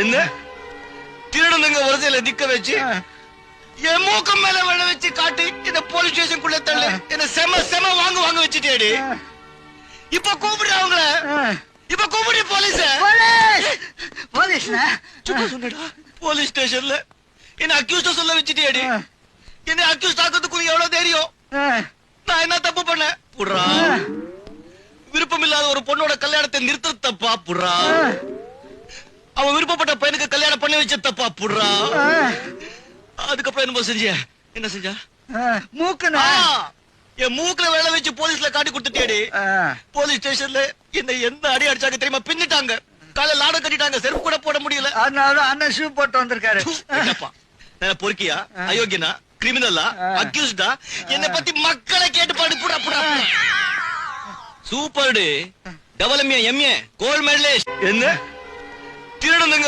என்ன திருடனுங்க வரிசையில நிக்க வச்சு என் மூக்கம் மேல விழ வச்சு காட்டி இந்த போலீஸ் ஸ்டேஷனுக்குள்ள தள்ளு என்ன செம வாங்க வச்சுட்டேடி. இப்ப கூப்பிடு அவங்கள, இப்ப கூப்பிடு போலீஸ். போலீஸ் ஸ்டேஷன்ல என்ன அக்யூஸ்ட சொல்ல வச்சுட்டேடி. என்ன அக்யூஸ்ட் ஆக்கிறதுக்கு எவ்வளவு தெரியும்? நான் என்ன தப்பு பண்ண புடுறா? விருப்பம் இல்லாத ஒரு பொண்ணோட கல்யாணத்தை நிறுத்த தப்பா புடுறா? அவன் விருப்பப்பட்ட பையனுக்கு கல்யாணம் பண்ணி வச்ச தப்பா புடுறா? அதுக்கப்புறம் என்ன செஞ்ச? மூக்குனா என் மூக்குல வேலை வச்சு போலீஸ்ல காட்டி கொடுத்துட்டேடி. போலீஸ் ஸ்டேஷன்ல என்ன எந்த அடி அடிச்சாங்க தெரியுமா? பின்னிட்டாங்க, காலை லாட கட்டிட்டாங்க, செருப்பு கூட போட முடியல. அதனால அண்ணன் ஷூ போட்டு வந்திருக்காரு. நான் பொறுக்கியா, அயோக்கியனா, கிரிமினலா, அக்யூஸ்டா? என்ன பத்தி மக்களை கேட்டு பாடு. புடா புடா சூப்பர்டு, டபுள் எம்ஏ, கோல்ட் மெடலிஸ்ட். என்ன திருடனுங்க